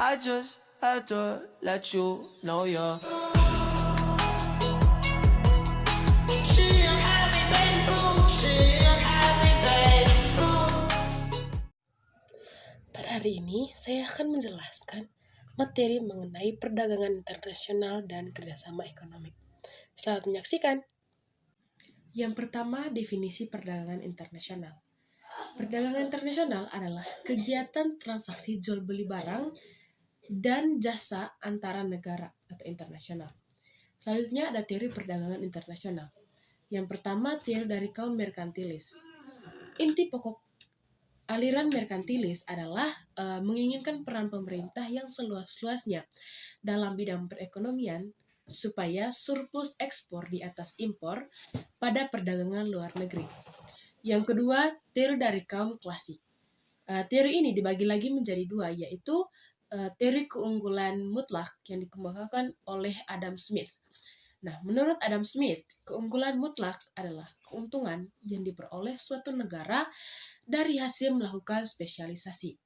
I just had to let you know you're. Pada hari ini, saya akan menjelaskan materi mengenai perdagangan internasional dan kerjasama ekonomi. Selamat menyaksikan. Yang pertama, definisi perdagangan internasional. Perdagangan internasional adalah kegiatan transaksi jual beli barang dan jasa antara negara atau internasional. Selanjutnya ada teori perdagangan internasional. Yang pertama, teori dari kaum merkantilis. Inti pokok aliran merkantilis adalah menginginkan peran pemerintah yang seluas-luasnya dalam bidang perekonomian supaya surplus ekspor di atas impor pada perdagangan luar negeri. Yang kedua, teori dari kaum klasik. Teori ini dibagi lagi menjadi dua, yaitu teori keunggulan mutlak yang dikemukakan oleh Adam Smith. Nah, menurut Adam Smith, keunggulan mutlak adalah keuntungan yang diperoleh suatu negara dari hasil melakukan spesialisasi.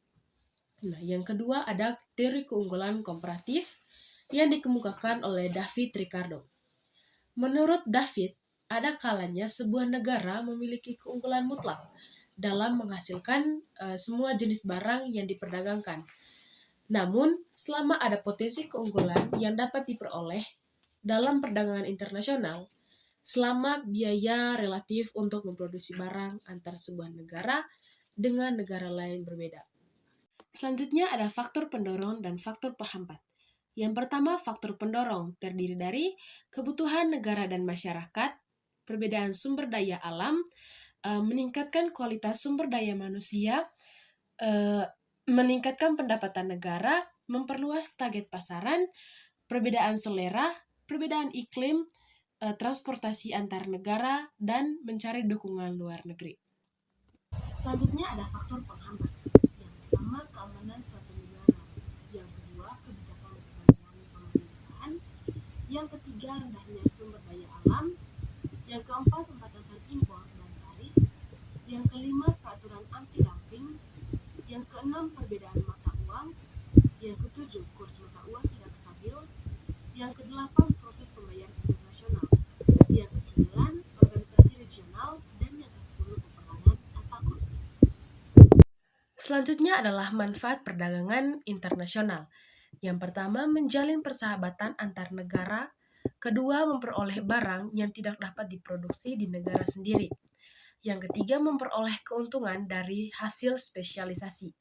Nah, yang kedua ada teori keunggulan komparatif yang dikemukakan oleh David Ricardo. Menurut David, ada kalanya sebuah negara memiliki keunggulan mutlak dalam menghasilkan semua jenis barang yang diperdagangkan. Namun, selama ada potensi keunggulan yang dapat diperoleh dalam perdagangan internasional, selama biaya relatif untuk memproduksi barang antar sebuah negara dengan negara lain berbeda. Selanjutnya ada faktor pendorong dan faktor penghambat. Yang pertama, faktor pendorong terdiri dari kebutuhan negara dan masyarakat, perbedaan sumber daya alam, meningkatkan kualitas sumber daya manusia, meningkatkan pendapatan negara, memperluas target pasaran, perbedaan selera, perbedaan iklim, transportasi antar negara, dan mencari dukungan luar negeri. Selanjutnya ada faktor penghambat. Yang pertama, keamanan suatu negara. Yang kedua, kebijakan pemerintahan. Yang ketiga, rendahnya sumber daya alam. Yang keempat, pembatasan impor dan tarif. Yang kelima, peraturan anti-dumping. Yang keenam, perbedaan mata uang. Yang ketujuh, kurs mata uang tidak stabil. Yang kedelapan, proses pembayaran internasional. Yang kesembilan, organisasi regional. Dan yang kesepuluh, peperangan atau konflik. Selanjutnya adalah manfaat perdagangan internasional. Yang pertama, menjalin persahabatan antar negara. Kedua, memperoleh barang yang tidak dapat diproduksi di negara sendiri. Yang ketiga, memperoleh keuntungan dari hasil spesialisasi.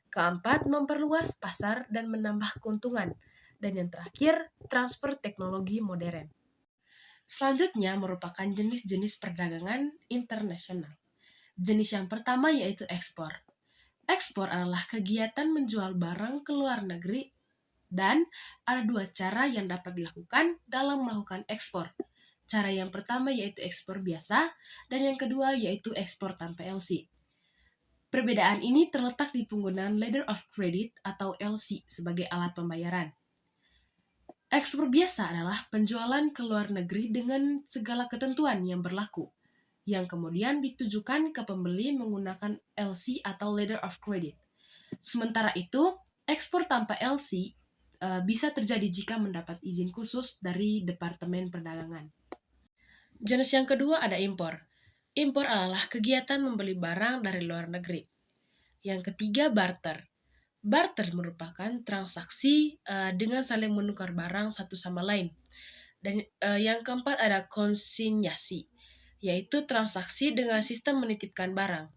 Keempat, memperluas pasar dan menambah keuntungan. Dan yang terakhir, transfer teknologi modern. Selanjutnya merupakan jenis-jenis perdagangan internasional. Jenis yang pertama yaitu ekspor. Ekspor adalah kegiatan menjual barang ke luar negeri dan ada dua cara yang dapat dilakukan dalam melakukan ekspor. Cara yang pertama yaitu ekspor biasa dan yang kedua yaitu ekspor tanpa LC. Perbedaan ini terletak di penggunaan letter of credit atau LC sebagai alat pembayaran. Ekspor biasa adalah penjualan ke luar negeri dengan segala ketentuan yang berlaku, yang kemudian ditujukan ke pembeli menggunakan LC atau letter of credit. Sementara itu, ekspor tanpa LC bisa terjadi jika mendapat izin khusus dari Departemen Perdagangan. Jenis yang kedua ada impor. Impor adalah kegiatan membeli barang dari luar negeri. Yang ketiga, barter. Barter merupakan transaksi dengan saling menukar barang satu sama lain. Dan yang keempat ada konsinyasi, yaitu transaksi dengan sistem menitipkan barang.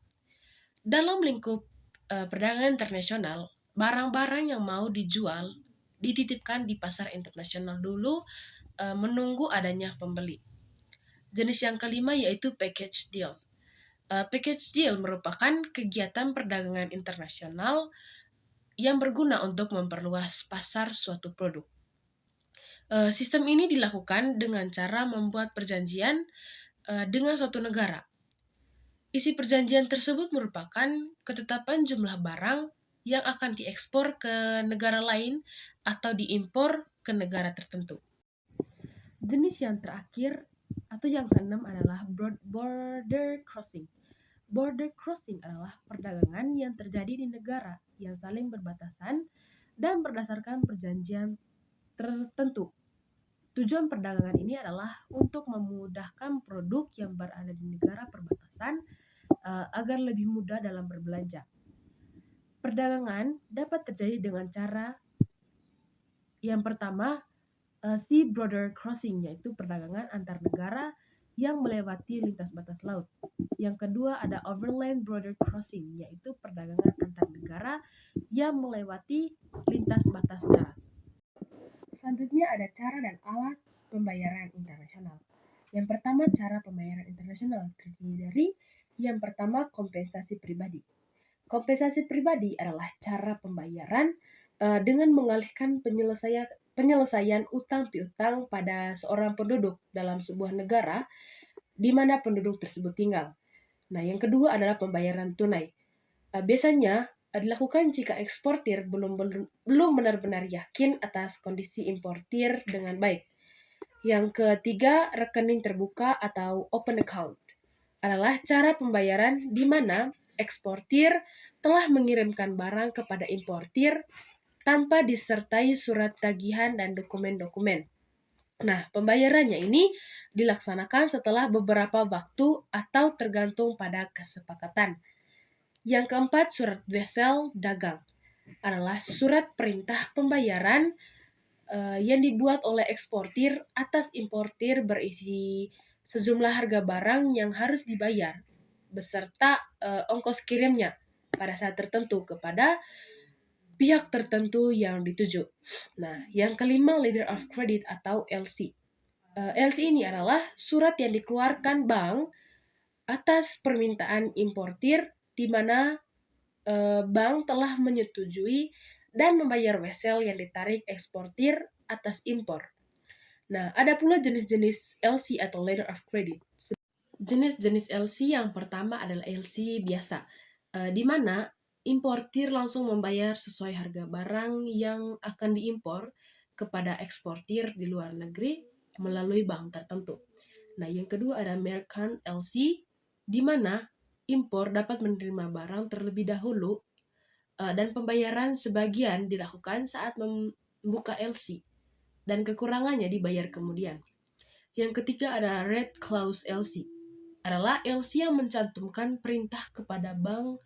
Dalam lingkup perdagangan internasional, barang-barang yang mau dijual dititipkan di pasar internasional dulu menunggu adanya pembeli. Jenis yang kelima yaitu package deal. Package deal merupakan kegiatan perdagangan internasional yang berguna untuk memperluas pasar suatu produk. Sistem ini dilakukan dengan cara membuat perjanjian dengan suatu negara. Isi perjanjian tersebut merupakan ketetapan jumlah barang yang akan diekspor ke negara lain atau diimpor ke negara tertentu. Jenis yang terakhir atau yang keenam adalah border crossing. Border crossing adalah perdagangan yang terjadi di negara yang saling berbatasan dan berdasarkan perjanjian tertentu. Tujuan perdagangan ini adalah untuk memudahkan produk yang berada di negara perbatasan agar lebih mudah dalam berbelanja. Perdagangan dapat terjadi dengan cara yang pertama, sea border crossing, yaitu perdagangan antar negara yang melewati lintas batas laut. Yang kedua ada overland border crossing, yaitu perdagangan antar negara yang melewati lintas batas darat. Selanjutnya ada cara dan alat pembayaran internasional. Yang pertama, cara pembayaran internasional terdiri dari yang pertama, kompensasi pribadi. Kompensasi pribadi adalah cara pembayaran dengan mengalihkan penyelesaian utang piutang pada seorang penduduk dalam sebuah negara di mana penduduk tersebut tinggal. Nah, yang kedua adalah pembayaran tunai. Biasanya dilakukan jika eksportir belum benar-benar yakin atas kondisi importir dengan baik. Yang ketiga, rekening terbuka atau open account adalah cara pembayaran di mana eksportir telah mengirimkan barang kepada importir tanpa disertai surat tagihan dan dokumen-dokumen. Nah, pembayarannya ini dilaksanakan setelah beberapa waktu atau tergantung pada kesepakatan. Yang keempat, surat wesel dagang adalah surat perintah pembayaran yang dibuat oleh eksportir atas importir berisi sejumlah harga barang yang harus dibayar beserta ongkos kirimnya pada saat tertentu kepada pihak tertentu yang dituju. Nah, yang kelima, letter of credit atau LC. LC ini adalah surat yang dikeluarkan bank atas permintaan importir di mana bank telah menyetujui dan membayar wesel yang ditarik eksportir atas impor. Nah, ada pula jenis-jenis LC atau letter of credit. Jenis-jenis LC yang pertama adalah LC biasa, di mana importir langsung membayar sesuai harga barang yang akan diimpor kepada eksportir di luar negeri melalui bank tertentu. Nah, yang kedua ada merchant LC, di mana impor dapat menerima barang terlebih dahulu dan pembayaran sebagian dilakukan saat membuka LC dan kekurangannya dibayar kemudian. Yang ketiga ada red clause LC, adalah LC yang mencantumkan perintah kepada bank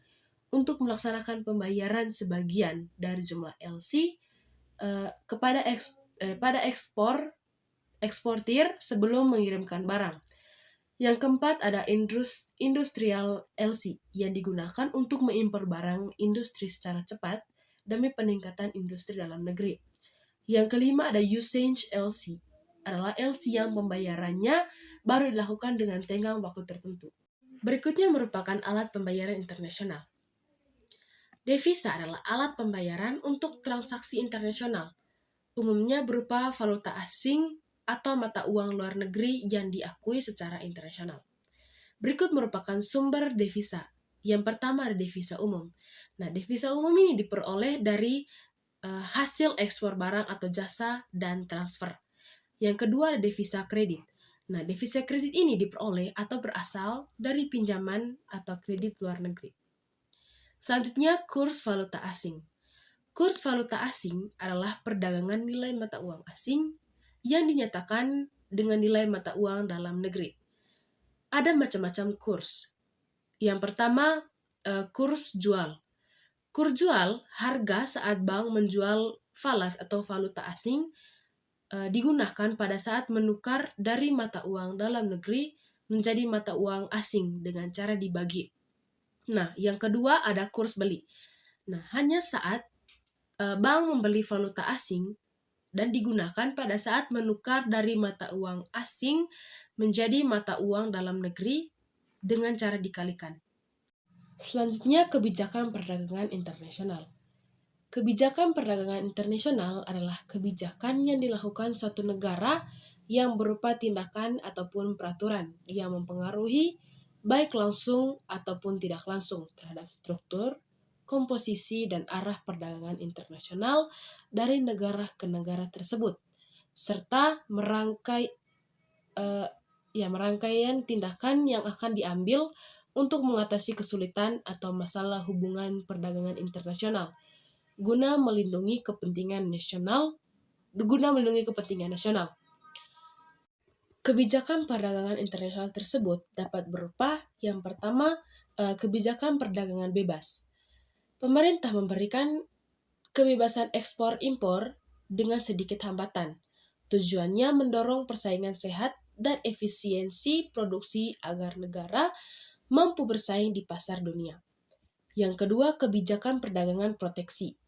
untuk melaksanakan pembayaran sebagian dari jumlah LC kepada eksportir sebelum mengirimkan barang. Yang keempat ada industrial LC yang digunakan untuk mengimpor barang industri secara cepat demi peningkatan industri dalam negeri. Yang kelima ada usage LC, adalah LC yang pembayarannya baru dilakukan dengan tenggang waktu tertentu. Berikutnya merupakan alat pembayaran internasional. Devisa adalah alat pembayaran untuk transaksi internasional, umumnya berupa valuta asing atau mata uang luar negeri yang diakui secara internasional. Berikut merupakan sumber devisa. Yang pertama ada devisa umum. Nah, devisa umum ini diperoleh dari hasil ekspor barang atau jasa dan transfer. Yang kedua ada devisa kredit. Nah, devisa kredit ini diperoleh atau berasal dari pinjaman atau kredit luar negeri. Selanjutnya, kurs valuta asing. Kurs valuta asing adalah perdagangan nilai mata uang asing yang dinyatakan dengan nilai mata uang dalam negeri. Ada macam-macam kurs. Yang pertama, kurs jual. Kurs jual, harga saat bank menjual falas atau valuta asing digunakan pada saat menukar dari mata uang dalam negeri menjadi mata uang asing dengan cara dibagi. Nah, yang kedua ada kurs beli. Nah, hanya saat bank membeli valuta asing dan digunakan pada saat menukar dari mata uang asing menjadi mata uang dalam negeri dengan cara dikalikan. Selanjutnya, kebijakan perdagangan internasional. Kebijakan perdagangan internasional adalah kebijakan yang dilakukan suatu negara yang berupa tindakan ataupun peraturan yang mempengaruhi baik langsung ataupun tidak langsung terhadap struktur, komposisi, dan arah perdagangan internasional dari negara ke negara tersebut, serta merangkaian tindakan yang akan diambil untuk mengatasi kesulitan atau masalah hubungan perdagangan internasional. guna melindungi kepentingan nasional. Kebijakan perdagangan internasional tersebut dapat berupa yang pertama, kebijakan perdagangan bebas. Pemerintah memberikan kebebasan ekspor-impor dengan sedikit hambatan. Tujuannya mendorong persaingan sehat dan efisiensi produksi agar negara mampu bersaing di pasar dunia. Yang kedua, kebijakan perdagangan proteksi.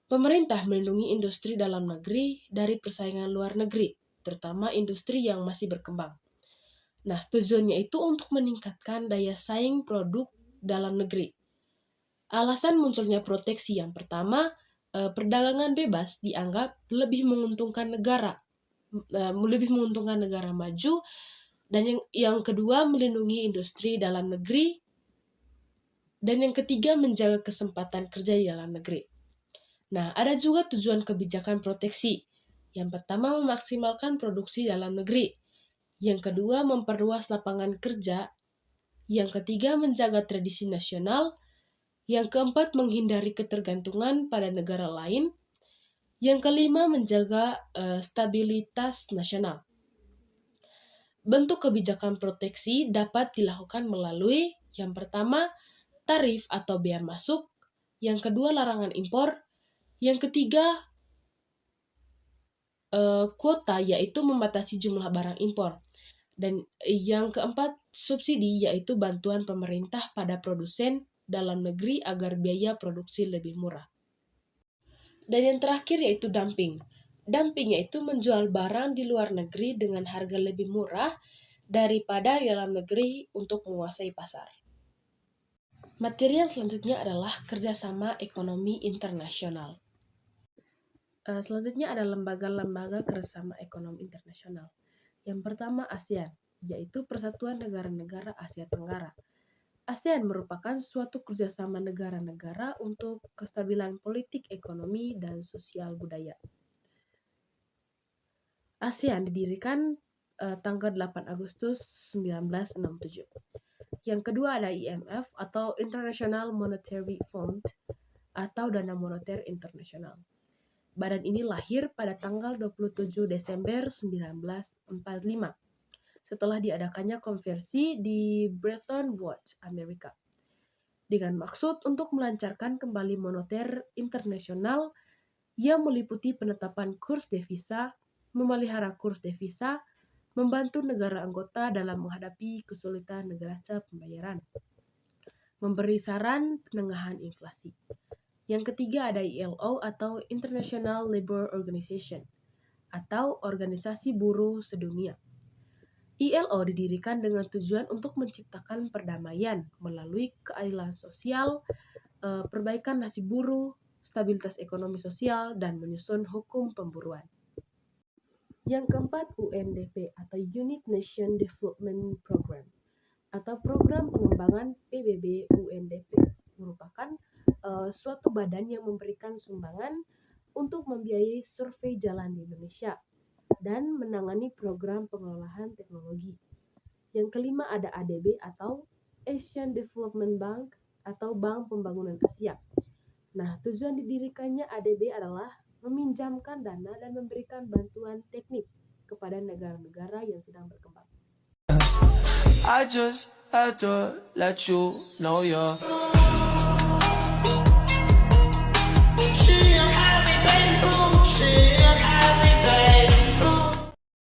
Pemerintah melindungi industri dalam negeri dari persaingan luar negeri, terutama industri yang masih berkembang. Nah, tujuannya itu untuk meningkatkan daya saing produk dalam negeri. Alasan munculnya proteksi yang pertama, perdagangan bebas dianggap lebih menguntungkan negara maju, dan yang kedua melindungi industri dalam negeri, dan yang ketiga menjaga kesempatan kerja di dalam negeri. Nah, ada juga tujuan kebijakan proteksi. Yang pertama, memaksimalkan produksi dalam negeri. Yang kedua, memperluas lapangan kerja. Yang ketiga, menjaga tradisi nasional. Yang keempat, menghindari ketergantungan pada negara lain. Yang kelima, menjaga stabilitas nasional. Bentuk kebijakan proteksi dapat dilakukan melalui yang pertama, tarif atau bea masuk. Yang kedua, larangan impor. Yang ketiga, kuota, yaitu membatasi jumlah barang impor. Dan yang keempat, subsidi, yaitu bantuan pemerintah pada produsen dalam negeri agar biaya produksi lebih murah. Dan yang terakhir yaitu dumping. Dumping yaitu menjual barang di luar negeri dengan harga lebih murah daripada di dalam negeri untuk menguasai pasar. Materi yang selanjutnya adalah kerjasama ekonomi internasional. Selanjutnya ada lembaga-lembaga kerjasama ekonomi internasional. Yang pertama ASEAN, yaitu Persatuan Negara-Negara Asia Tenggara. ASEAN merupakan suatu kerjasama negara-negara untuk kestabilan politik, ekonomi, dan sosial budaya. ASEAN didirikan tanggal 8 Agustus 1967. Yang kedua ada IMF atau International Monetary Fund atau Dana Moneter Internasional. Badan ini lahir pada tanggal 27 Desember 1945 setelah diadakannya konversi di Bretton Woods, Amerika, dengan maksud untuk melancarkan kembali moneter internasional yang meliputi penetapan kurs devisa, memelihara kurs devisa, membantu negara anggota dalam menghadapi kesulitan neraca pembayaran, memberi saran penengahan inflasi. Yang ketiga ada ILO atau International Labour Organization atau Organisasi Buruh Sedunia. ILO didirikan dengan tujuan untuk menciptakan perdamaian melalui keadilan sosial, perbaikan nasib buruh, stabilitas ekonomi sosial, dan menyusun hukum pemburuan. Yang keempat UNDP atau United Nations Development Program atau Program Pengembangan PBB UNDP merupakan suatu badan yang memberikan sumbangan untuk membiayai survei jalan di Indonesia dan menangani program pengelolaan teknologi. Yang kelima ada ADB atau Asian Development Bank atau Bank Pembangunan Asia. Nah, tujuan didirikannya ADB adalah meminjamkan dana dan memberikan bantuan teknik kepada negara-negara yang sedang berkembang. I just had to let you know you're. She